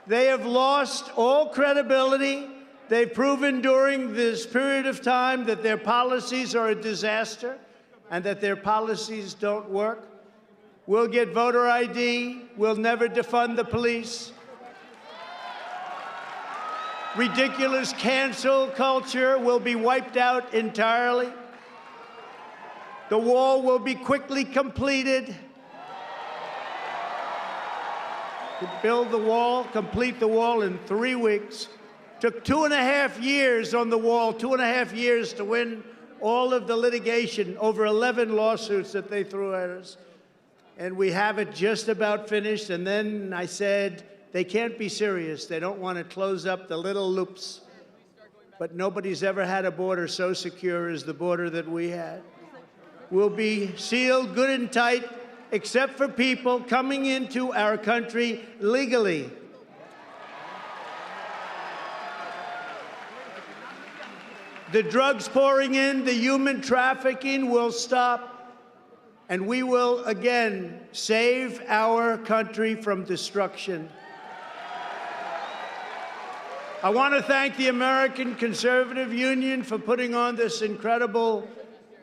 They have lost all credibility. They've proven during this period of time that their policies are a disaster and that their policies don't work. We'll get voter ID. We'll never defund the police. Ridiculous cancel culture will be wiped out entirely. The wall will be quickly completed. To build the wall, complete the wall in 3 weeks. Took 2.5 years on the wall, 2.5 years to win all of the litigation, over 11 lawsuits that they threw at us. And we have it just about finished. And then I said, they can't be serious. They don't want to close up the little loops. But nobody's ever had a border so secure as the border that we had. We'll be sealed good and tight, except for people coming into our country legally. The drugs pouring in, the human trafficking will stop. And we will, again, save our country from destruction. I want to thank the American Conservative Union for putting on this incredible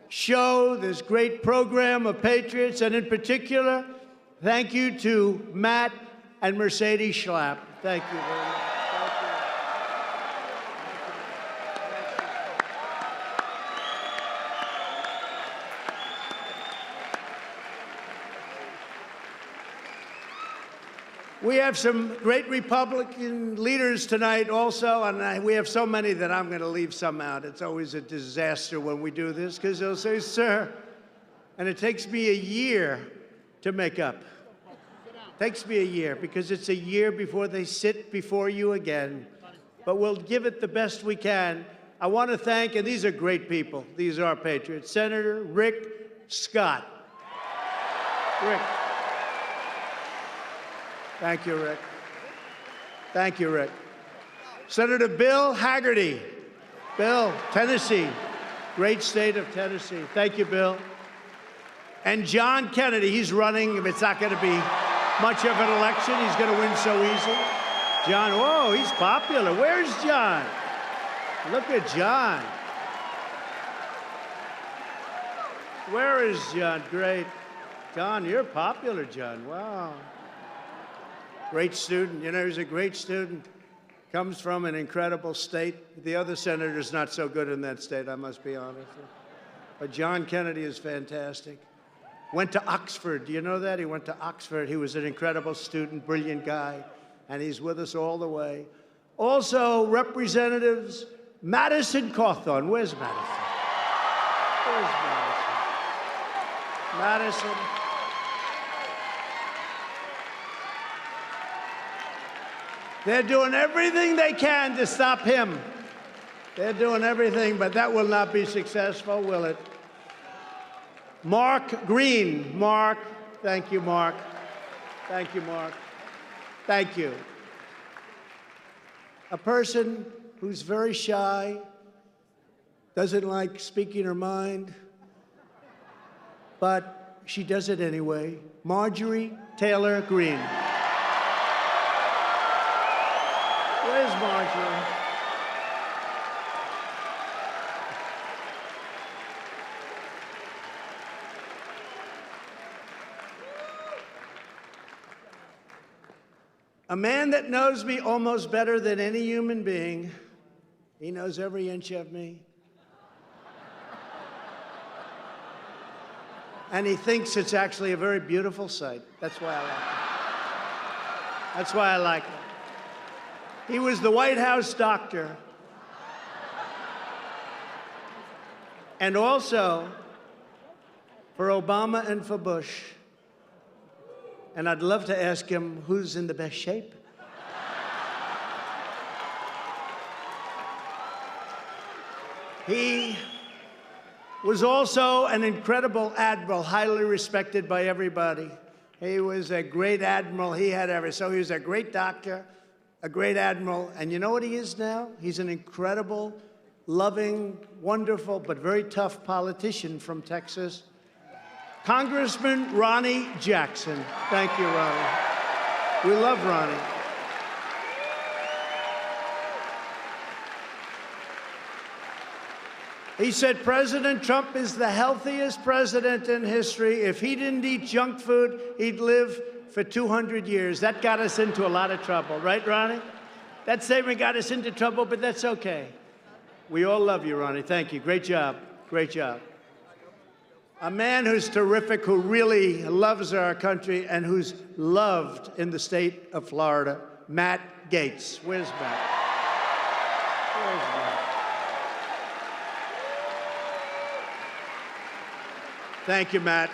show, this great program of patriots, and in particular, thank you to Matt and Mercedes Schlapp. Thank you very much. We have some great Republican leaders tonight also, and we have so many that I'm going to leave some out. It's always a disaster when we do this, because they'll say, sir, and it takes me a year to make up. It takes me a year, because it's a year before they sit before you again. But we'll give it the best we can. I want to thank, and these are great people. These are patriots. Senator Rick Scott. Rick. Thank you, Rick. Thank you, Rick. Senator Bill Hagerty. Bill, Tennessee. Great state of Tennessee. Thank you, Bill. And John Kennedy, he's running. If it's not going to be much of an election, he's going to win so easy. John, whoa, he's popular. Where's John? Look at John. Where is John? Great. John, you're popular, John. Wow. Great student. You know, he's a great student. Comes from an incredible state. The other senator's not so good in that state, I must be honest. But John Kennedy is fantastic. Went to Oxford. Do you know that? He went to Oxford. He was an incredible student, brilliant guy, and he's with us all the way. Also, Representatives Madison Cawthorn. Where's Madison? Where's Madison? Madison. They're doing everything they can to stop him. They're doing everything, but that will not be successful, will it? Mark Green. Mark. Thank you, Mark. Thank you, Mark. Thank you. A person who's very shy, doesn't like speaking her mind, but she does it anyway. Marjorie Taylor Greene. Where's Marjorie? A man that knows me almost better than any human being. He knows every inch of me. And he thinks it's actually a very beautiful sight. That's why I like him. That's why I like him. He was the White House doctor. And also for Obama and for Bush. And I'd love to ask him who's in the best shape. He was also an incredible admiral, highly respected by everybody. He was a great admiral. So he was a great doctor, a great admiral. And you know what he is now? He's an incredible, loving, wonderful, but very tough politician from Texas. Congressman Ronnie Jackson. Thank you, Ronnie. We love Ronnie. He said President Trump is the healthiest president in history. If he didn't eat junk food, he'd live for 200 years. That got us into a lot of trouble, right, Ronnie? That statement got us into trouble, but that's okay. We all love you, Ronnie. Thank you. Great job. Great job. A man who's terrific, who really loves our country and who's loved in the state of Florida, Matt Gaetz. Where's Matt? Where's Matt? Thank you, Matt.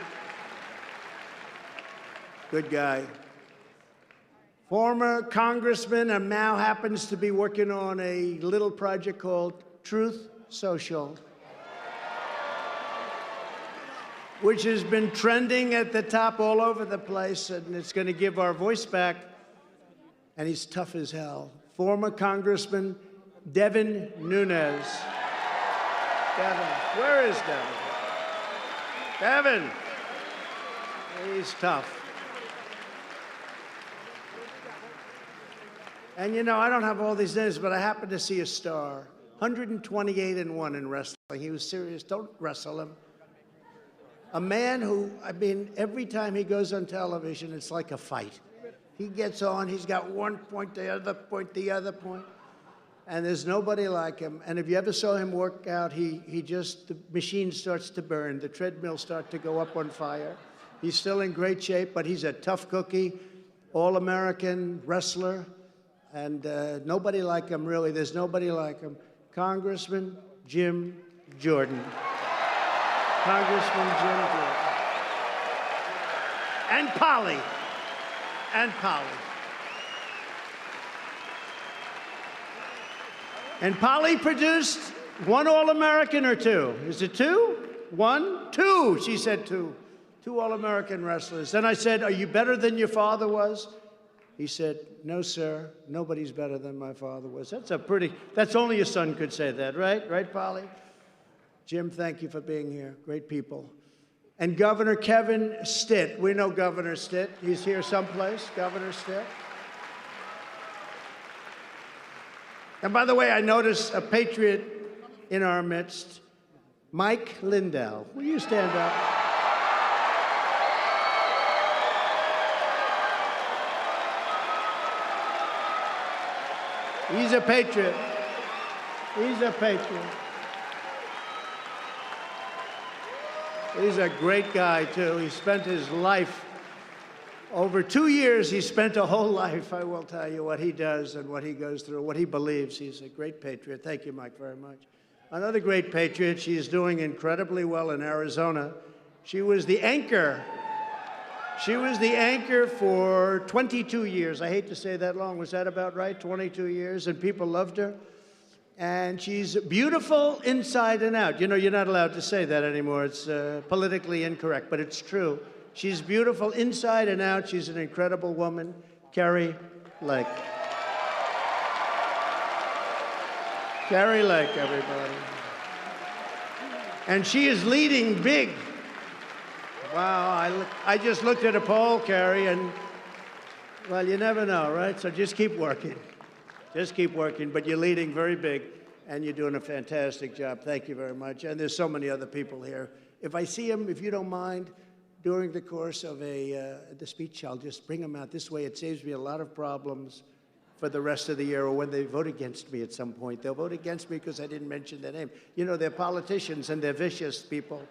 Good guy. Former congressman and now happens to be working on a little project called Truth Social, which has been trending at the top all over the place, and it's going to give our voice back. And he's tough as hell. Former Congressman Devin Nunes. Devin, where is Devin? Devin, he's tough. And you know, I don't have all these names, but I happened to see a star. 128-1 in wrestling. He was serious. Don't wrestle him. A man who, I mean, every time he goes on television, it's like a fight. He gets on, he's got one point, the other point, and there's nobody like him. And if you ever saw him work out, the machine starts to burn, the treadmill starts to go up on fire. He's still in great shape, but he's a tough cookie, all-American wrestler, and nobody like him, really. There's nobody like him. Congressman Jim Jordan. Congressman Jim Jordan. And Polly. And Polly. And Polly produced one All-American or two? Is it two? One? Two. She said two. Two All-American wrestlers. Then I said, are you better than your father was? He said, no, sir. Nobody's better than my father was. That's only a son could say that, right? Right, Polly? Jim, thank you for being here. Great people. And Governor Kevin Stitt. We know Governor Stitt. He's here someplace, Governor Stitt. And by the way, I noticed a patriot in our midst, Mike Lindell. Will you stand up? He's a patriot. He's a patriot. He's a great guy, too. He spent his life, over 2 years, he spent a whole life. I will tell you what he does and what he goes through, what he believes. He's a great patriot. Thank you, Mike, very much. Another great patriot. She's doing incredibly well in Arizona. She was the anchor. She was the anchor for 22 years. I hate to say that long. Was that about right? 22 years, and people loved her. And she's beautiful inside and out. You know, you're not allowed to say that anymore. It's politically incorrect, but it's true. She's beautiful inside and out. She's an incredible woman, Kari Lake. Kari Lake, everybody. And she is leading big. Wow, I just looked at a poll, Kari, and, well, you never know, right? So just keep working. Just keep working, but you're leading very big, and you're doing a fantastic job. Thank you very much. And there's so many other people here. If I see them, if you don't mind, during the course of the speech, I'll just bring them out. This way, it saves me a lot of problems for the rest of the year, or when they vote against me at some point. They'll vote against me because I didn't mention their name. You know, they're politicians, and they're vicious people.